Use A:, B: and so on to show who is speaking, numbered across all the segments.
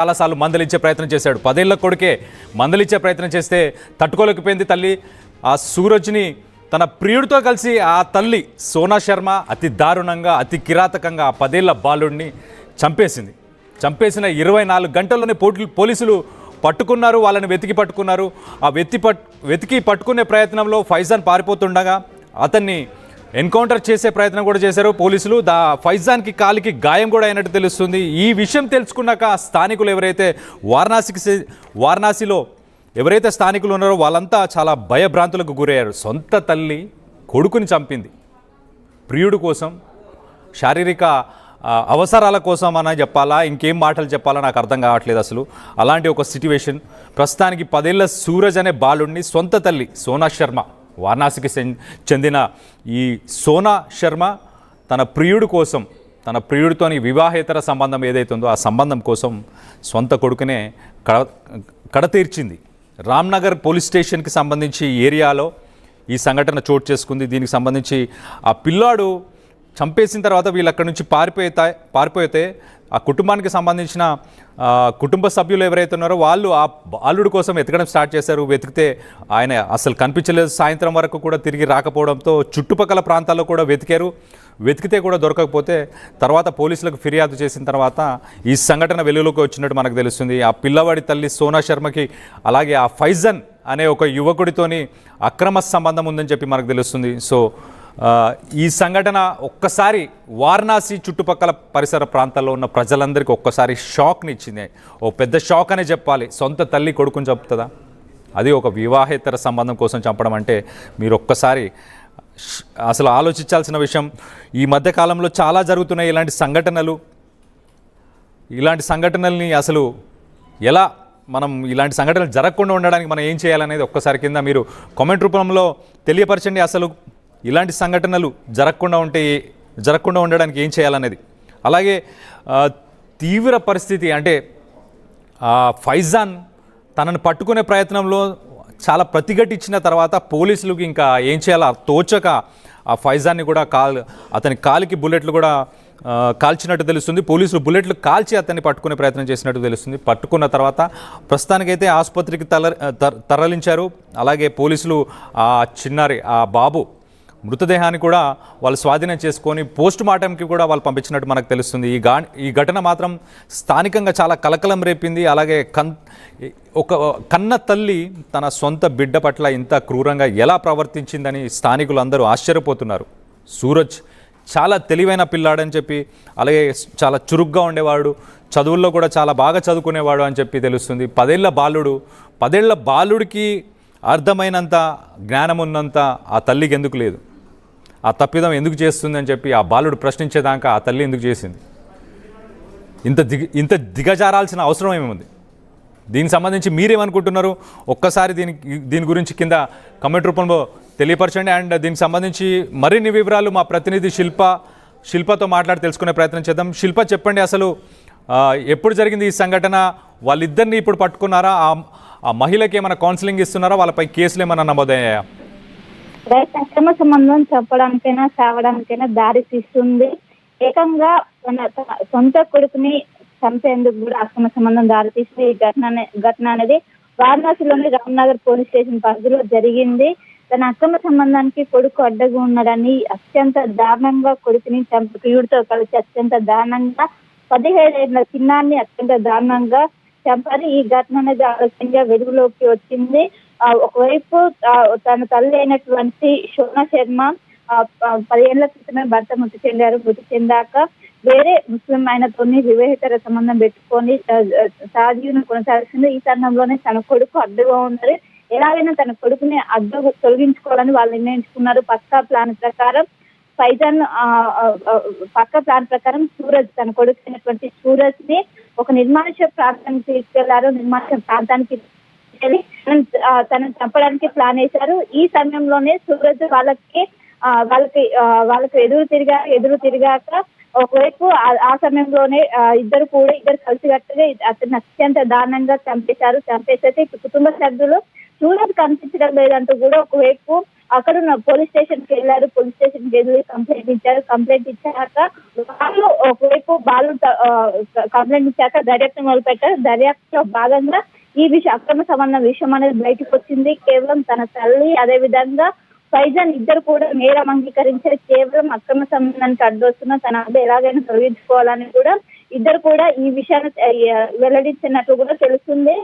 A: చాలాసార్లు మందలించే ప్రయత్నం చేశాడు. 10 ఏళ్ల కొడుకే మందలించే ప్రయత్నం చేస్తే తట్టుకోలేకపోయింది తల్లి. ఆ సూరజ్ని తన ప్రియుడితో కలిసి ఆ తల్లి సోనా శర్మ అతి దారుణంగా అతి కిరాతకంగా ఆ 10 ఏళ్ల బాలుడిని చంపేసింది. చంపేసిన 24 గంటల్లోనే పోలీసులు పట్టుకున్నారు. వాళ్ళని వెతికి పట్టుకున్నారు. ఆ వెతికి పట్టుకునే ప్రయత్నంలో ఫైజాన్ పారిపోతుండగా అతన్ని ఎన్కౌంటర్ చేసే ప్రయత్నం కూడా చేశారు పోలీసులు. ఫైజాన్కి కాలికి గాయం కూడా అయినట్టు తెలుస్తుంది. ఈ విషయం తెలుసుకున్నాక స్థానికులు ఎవరైతే వారణాసిలో ఎవరైతే స్థానికులు ఉన్నారో వాళ్ళంతా చాలా భయభ్రాంతులకు గురయ్యారు. సొంత తల్లి కొడుకుని చంపింది ప్రియుడు కోసం, శారీరక అవసరాల కోసం అని చెప్పాలా, ఇంకేం మాటలు చెప్పాలా నాకు అర్థం కావట్లేదు అసలు. అలాంటి ఒక సిట్యువేషన్. ప్రస్తుతానికి 10 ఏళ్ల సూరజ్ అనే బాలుడిని సొంత తల్లి సోనా శర్మ, వారణాసికి చెందిన ఈ సోనా శర్మ తన ప్రియుడి కోసం, తన ప్రియుడితోని వివాహేతర సంబంధం ఏదైతే ఉందో ఆ సంబంధం కోసం సొంత కొడుకునే కడతీర్చింది. రామ్నగర్ పోలీస్ స్టేషన్కి సంబంధించి ఏరియాలో ఈ సంఘటన చోటు చేసుకుంది. దీనికి సంబంధించి ఆ పిల్లాడు చంపేసిన తర్వాత వీళ్ళు అక్కడి నుంచి పారిపోతే ఆ కుటుంబానికి సంబంధించిన కుటుంబ సభ్యులు ఎవరైతే ఉన్నారో వాళ్ళు ఆ బాలుడి కోసం వెతకడం స్టార్ట్ చేశారు. వెతికితే ఆయన అసలు కనిపించలేదు. సాయంత్రం వరకు కూడా తిరిగి రాకపోవడంతో చుట్టుపక్కల ప్రాంతాల్లో కూడా వెతికితే కూడా దొరకకపోతే తర్వాత పోలీసులకు ఫిర్యాదు చేసిన తర్వాత ఈ సంఘటన వెలుగులోకి వచ్చినట్టు మనకు తెలుస్తుంది. ఆ పిల్లవాడి తల్లి సోనా శర్మకి అలాగే ఆ ఫైజన్ అనే ఒక యువకుడితోని అక్రమ సంబంధం ఉందని చెప్పి మనకు తెలుస్తుంది. సో ఈ సంఘటన ఒక్కసారి వారణాసి చుట్టుపక్కల పరిసర ప్రాంతాల్లో ఉన్న ప్రజలందరికీ ఒక్కసారి షాక్ని ఇచ్చింది. ఓ పెద్ద షాక్ అనే చెప్పాలి. సొంత తల్లి కొడుకుని చంపుతుందా? అది ఒక వివాహేతర సంబంధం కోసం చంపడం అంటే మీరు ఒక్కసారి అసలు ఆలోచించాల్సిన విషయం. ఈ మధ్యకాలంలో చాలా జరుగుతున్నాయి ఇలాంటి సంఘటనల్ని అసలు ఎలా మనం ఇలాంటి సంఘటనలు జరగకుండా ఉండడానికి మనం ఏం చేయాలనేది ఒక్కసారి కింద మీరు కామెంట్ రూపంలో తెలియపరచండి. అసలు ఇలాంటి సంఘటనలు జరగకుండా ఉండడానికి ఏం చేయాలనేది. అలాగే తీవ్ర పరిస్థితి అంటే ఫైజాన్ తనను పట్టుకునే ప్రయత్నంలో చాలా ప్రతిఘటించిన తర్వాత పోలీసులకు ఇంకా ఏం చేయాలో తోచక ఆ ఫైజాన్ని కూడా అతని కాలికి బుల్లెట్లు కూడా కాల్చినట్టు తెలుస్తుంది. పోలీసులు బుల్లెట్లు కాల్చి అతన్ని పట్టుకునే ప్రయత్నం చేసినట్టు తెలుస్తుంది. పట్టుకున్న తర్వాత ప్రస్తుతానికైతే ఆసుపత్రికి తరలించారు. అలాగే పోలీసులు ఆ చిన్నారి ఆ బాబు మృతదేహాన్ని కూడా వాళ్ళు స్వాధీనం చేసుకొని పోస్ట్ మార్టంకి కూడా వాళ్ళు పంపించినట్టు మనకు తెలుస్తుంది. ఈ ఘటన మాత్రం స్థానికంగా చాలా కలకలం రేపింది. అలాగే ఒక కన్న తల్లి తన సొంత బిడ్డ పట్ల ఇంత క్రూరంగా ఎలా ప్రవర్తించిందని స్థానికులు అందరూ ఆశ్చర్యపోతున్నారు. సూరజ్ చాలా తెలివైన పిల్లాడని చెప్పి, అలాగే చాలా చురుగ్గా ఉండేవాడు, చదువుల్లో కూడా చాలా బాగా చదువుకునేవాడు అని చెప్పి తెలుస్తుంది. 10 ఏళ్ల బాలుడికి అర్థమైనంత జ్ఞానం ఉన్నంత ఆ తల్లికి ఎందుకు లేదు? ఆ తప్పిదం ఎందుకు చేస్తుంది అని చెప్పి ఆ బాలుడు ప్రశ్నించేదాకా ఆ తల్లి ఎందుకు చేసింది? ఇంత దిగజారాల్సిన అవసరం ఏముంది? దీనికి సంబంధించి మీరేమనుకుంటున్నారు? ఒక్కసారి దీని గురించి కింద కమెంట్ రూపంలో తెలియపరచండి. అండ్ దీనికి సంబంధించి మరిన్ని వివరాలు మా ప్రతినిధి శిల్పతో మాట్లాడి తెలుసుకునే ప్రయత్నం చేద్దాం. శిల్ప, చెప్పండి, అసలు ఎప్పుడు జరిగింది ఈ సంఘటన? వాళ్ళిద్దరిని ఇప్పుడు పట్టుకున్నారా? ఆ మహిళకి ఏమైనా కౌన్సిలింగ్ ఇస్తున్నారా? వాళ్ళపై కేసులు ఏమైనా నమోదయ్యాయా?
B: అక్రమ సంబంధం చెప్పడానికైనా చావడానికైనా దారి తీస్తుంది. ఏకంగా సొంత కొడుకుని చంపేందుకు కూడా అక్రమ సంబంధం దారి తీస్తుంది. ఈ ఘటన అనేది వారణాసిలోని రామ్నగర్ పోలీస్ స్టేషన్ పరిధిలో జరిగింది. తన అక్రమ సంబంధానికి కొడుకు అడ్డగా ఉన్నాడని అత్యంత దారుణంగా కొడుకుని ప్రియుడితో కలిసి అత్యంత దారుణంగా 17 ఏళ్ల చిన్నాన్ని అత్యంత దారుణంగా చంపారు. ఈ ఘటన అనేది ఆలస్యంగా వెలుగులోకి వచ్చింది. ఒకవైపు తన తల్లి అయినటువంటి సోనా శర్మ 10 ఏళ్ల క్రితమే భర్త మృతి చెందాక వేరే ముస్లిం ఆయనతోని వివాహేతర సంబంధం పెట్టుకొని సహజీవనం కొనసాగిస్తుంది. ఈ తరుణంలోనే తన కొడుకు అడ్డుగా ఉన్నారు. ఎలాగైనా తన కొడుకుని అడ్డు తొలగించుకోవాలని వాళ్ళు నిర్ణయించుకున్నారు. పక్కా ప్లాన్ ప్రకారం సూరజ్, తన కొడుకు అయినటువంటి సూరజ్ ని ఒక నిర్మానుష్య ప్రాంతానికి తీసుకెళ్లారు. నిర్మానుష్య ప్రాంతానికి తనను చంపడానికి ప్లాన్ వేశారు. ఈ సమయంలోనే సూరజ్ వాళ్ళకి ఎదురు తిరిగాక ఒకవైపు ఆ సమయంలోనే ఇద్దరు కలిసికట్టుగా అతన్ని అత్యంత దారుణంగా చంపేశారు. కుటుంబ సభ్యులు సూరజ్ కనిపించడం లేదంటూ కూడా ఒకవైపు అక్కడ ఉన్న పోలీస్ స్టేషన్ కి వెళ్ళారు. పోలీస్ స్టేషన్ కి వెళ్ళి కంప్లైంట్ ఇచ్చారు. కంప్లైంట్ ఇచ్చాక వాళ్ళు ఒకవైపు కంప్లైంట్ ఇచ్చాక దర్యాప్తు మొదలు పెట్టారు. దర్యాప్తులో భాగంగా ఈ విషయం అక్రమ సంబంధం విషయం అనేది బయటకు వచ్చింది. కేవలం తన తల్లి అదే విధంగా ఫైజాన్ ఇద్దరు కూడా నేరం అంగీకరించారు. కేవలం అక్రమ సంబంధానికి అడ్డొస్తున్న తన ఎలాగైనా తొలగించుకోవాలని కూడా ఇద్దరు కూడా ఈ విషయాన్ని వెల్లడించినట్లు కూడా తెలుస్తుంది.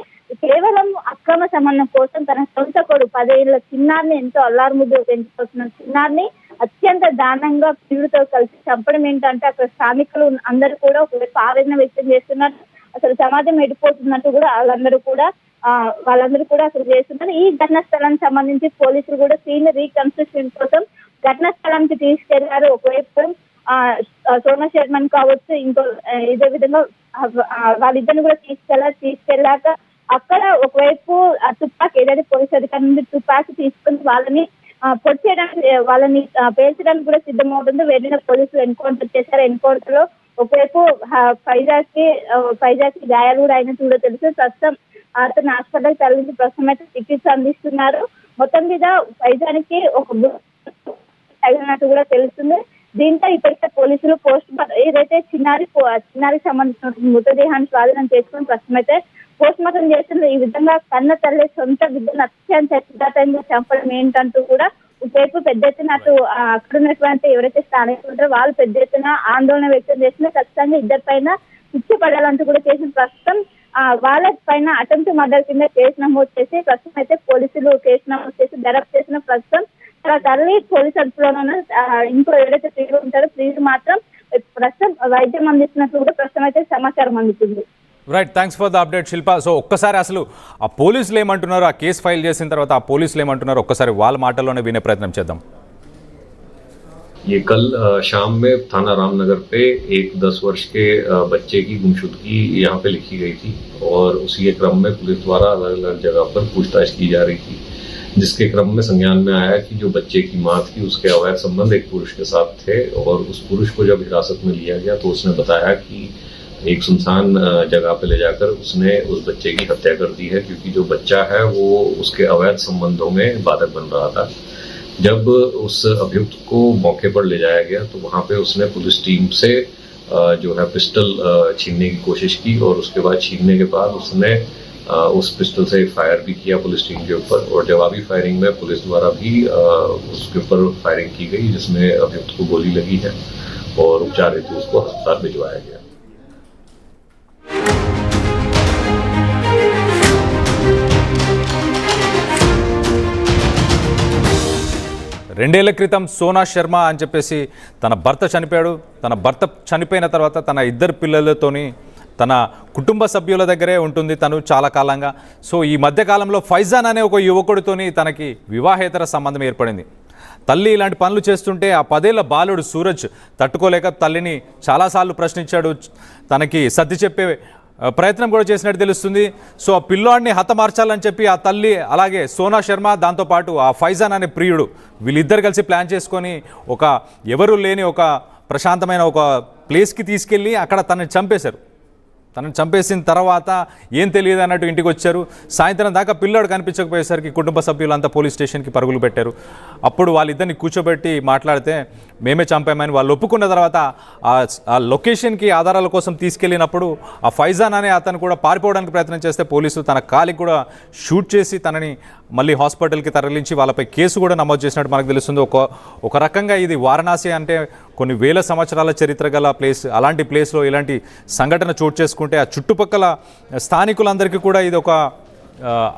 B: కేవలం అక్రమ సంబంధం కోసం తన సొంత కొడుకు 10 ఏళ్ల చిన్నారిని ఎంతో అల్లారుముద్దు పెంచుకొస్తున్న చిన్నారిని అత్యంత దారుణంగా ప్రియుడితో కలిసి చంపడం ఏంటంటే అక్కడ స్థానికులు అందరూ కూడా ఒకవైపు ఆవేదన వ్యక్తం చేస్తున్నారు. అసలు సమాజం ఎడిపోతున్నట్టు కూడా వాళ్ళందరూ కూడా అసలు చేస్తున్నారు. ఈ ఘటనా స్థలానికి సంబంధించి పోలీసులు కూడా సీన్ రీకన్స్ట్రక్షన్ కోసం ఘటనా స్థలానికి తీసుకెళ్లారు. ఒకవైపు సోనా శర్మన్ కావచ్చు, ఇంకో ఇదే విధంగా వాళ్ళిద్దరిని కూడా తీసుకెళ్లాక అక్కడ ఒకవైపు తుపాకీ ఏదైతే పోలీస్ అధికారి నుండి తుపాకీ తీసుకుని వాళ్ళని పొడి చేయడానికి వాళ్ళని పేల్చడానికి కూడా సిద్ధమవుతుంది. వెళ్ళిన పోలీసులు ఎన్కౌంటర్ చేశారు. ఎన్కౌంటర్ లో ఒకవైపు ఫైజాకి గాయాలు కూడా అయినట్టు కూడా తెలుసు. ప్రస్తుతం అతను హాస్పిటల్ తరలించి ప్రస్తుతం అయితే చికిత్స అందిస్తున్నారు. మొత్తం మీద ఫైజానికి ఒక తగినట్టు కూడా తెలుస్తుంది. దీంతో ఇప్పటికే పోలీసులు ఏదైతే చిన్నారికి సంబంధించిన మృతదేహాన్ని స్వాధీనం చేసుకుని ప్రస్తుతం అయితే పోస్ట్ మార్టం చేస్తున్నారు. ఈ విధంగా కన్న తల్లి సొంత బిడ్డను అత్యంత కిరాతకంగా చంపడం ఏంటంటూ కూడా ఒకవైపు పెద్ద ఎత్తున అక్కడ ఉన్నటువంటి ఎవరైతే స్థానికులు ఉంటారో వాళ్ళు పెద్ద ఎత్తున ఆందోళన వ్యక్తం చేసిన ఖచ్చితంగా ఇద్దరి పైన శిక్ష పడాలంటూ కూడా చేసిన ప్రస్తుతం వాళ్ళ పైన అటెంప్ట్ మర్డర్ కింద కేసు నమోదు చేసి ప్రస్తుతం అయితే పోలీసులు కేసు నమోదు చేసి దర్యాప్తు చేసిన ప్రస్తుతం తన తల్లి పోలీసు అదుపులోనే ఇంకో ఎవరైతే ప్రియుడు ఉంటారో ప్రియుడు మాత్రం ప్రస్తుతం వైద్యం అందిస్తున్నట్లు కూడా ప్రస్తుతం అయితే సమాచారం అందుతుంది.
A: Right, thanks for the update Shilpa. So ఒక్కసారి అసలు ఆ పోలీసులు ఏమంటున్నారు, ఆ కేసు ఫైల్ చేసిన తర్వాత ఆ పోలీసులు ఏమంటున్నారు ఒక్కసారి వాళ్ళ మాటల్లోనే వినే ప్రయత్నం చేద్దాం.
C: ये कल शाम में थाना रामनगर पे एक 10 वर्ष के बच्चे की गुमशुदगी यहाँ पे लिखी गई थी और उसी के क्रम में पुलिस द्वारा अलग अलग जगह पर पूछताछ की जा रही थी, जिसके क्रम में संज्ञान में आया कि जो बच्चे की मां थी उसके अवैध संबंध एक पुरुष के साथ थे और उस पुरुष को जब हिरासत में लिया गया तो उसने बताया कि एक सुनसान जगह पे ले जाकर उसने उस बच्चे की हत्या कर दी है, क्योंकि जो बच्चा है वो उसके अवैध संबंधों में बाधक बन रहा था। जब उस अभियुक्त को मौके पर ले जाया गया तो वहां पे उसने पुलिस टीम से जो है पिस्टल छीनने की कोशिश की और उसके बाद छीनने के बाद उसने उस पिस्टल से फायर भी किया पुलिस टीम के ऊपर और जवाबी फायरिंग में पुलिस द्वारा भी उसके ऊपर फायरिंग की गई, जिसमें अभियुक्त को गोली लगी है और उपचार हेतु उसको अस्पताल भिजवाया गया।
A: రెండేళ్ల క్రితం సోనా శర్మ అని చెప్పేసి తన భర్త చనిపోయాడు. తన భర్త చనిపోయిన తర్వాత తన ఇద్దరు పిల్లలతోని తన కుటుంబ సభ్యుల దగ్గరే ఉంటుంది తను చాలా కాలంగా. సో ఈ మధ్యకాలంలో ఫైజాన్ అనే ఒక యువకుడితోని తనకి వివాహేతర సంబంధం ఏర్పడింది. తల్లి ఇలాంటి పనులు చేస్తుంటే ఆ 10 ఏళ్ల బాలుడు సూరజ్ తట్టుకోలేక తల్లిని చాలాసార్లు ప్రశ్నించాడు. తనకి సర్ది చెప్పే ప్రయత్నం కూడా చేసినట్టు తెలుస్తుంది. సో ఆ పిల్లాడిని హతమార్చాలని చెప్పి ఆ తల్లి అలాగే సోనా శర్మ దాంతోపాటు ఆ ఫైజాన్ అనే ప్రియుడు వీళ్ళిద్దరు కలిసి ప్లాన్ చేసుకొని ఒక ఎవరు లేని ఒక ప్రశాంతమైన ఒక ప్లేస్కి తీసుకెళ్ళి అక్కడ తనని చంపేశారు. తనని చంపేసిన తర్వాత ఏం తెలియదు అన్నట్టు ఇంటికి వచ్చారు. సాయంత్రం దాకా పిల్లాడు కనిపించకపోయేసరికి కుటుంబ సభ్యులంతా పోలీస్ స్టేషన్కి పరుగులు పెట్టారు. అప్పుడు వాళ్ళిద్దరిని కూర్చోబెట్టి మాట్లాడితే మేమే చంపామని వాళ్ళు ఒప్పుకున్న తర్వాత ఆ లొకేషన్కి ఆధారాల కోసం తీసుకెళ్ళినప్పుడు ఆ ఫైజాన్ అనే అతను కూడా పారిపోవడానికి ప్రయత్నం చేస్తే పోలీసులు తన కాలికి కూడా షూట్ చేసి తనని మళ్ళీ హాస్పిటల్కి తరలించి వాళ్ళపై కేసు కూడా నమోదు చేసినట్టు మనకు తెలుస్తుంది. ఒక రకంగా ఇది వారణాసి అంటే కొన్ని వేల సంవత్సరాల చరిత్ర గల ప్లేస్. అలాంటి ప్లేస్లో ఇలాంటి సంఘటన చోటు చేసుకుంటే ఆ చుట్టుపక్కల స్థానికులందరికీ కూడా ఇది ఒక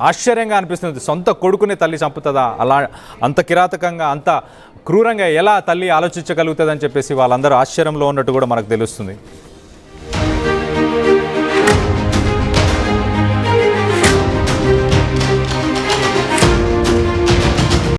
A: ఆశ్చర్యంగా అనిపిస్తుంది. సొంత కొడుకునే తల్లి చంపుతుందా, అలా అంత కిరాతకంగా అంత క్రూరంగా ఎలా తల్లి ఆలోచించగలుగుతుందని చెప్పేసి వాళ్ళందరూ ఆశ్చర్యంలో ఉన్నట్టు కూడా మనకు తెలుస్తుంది.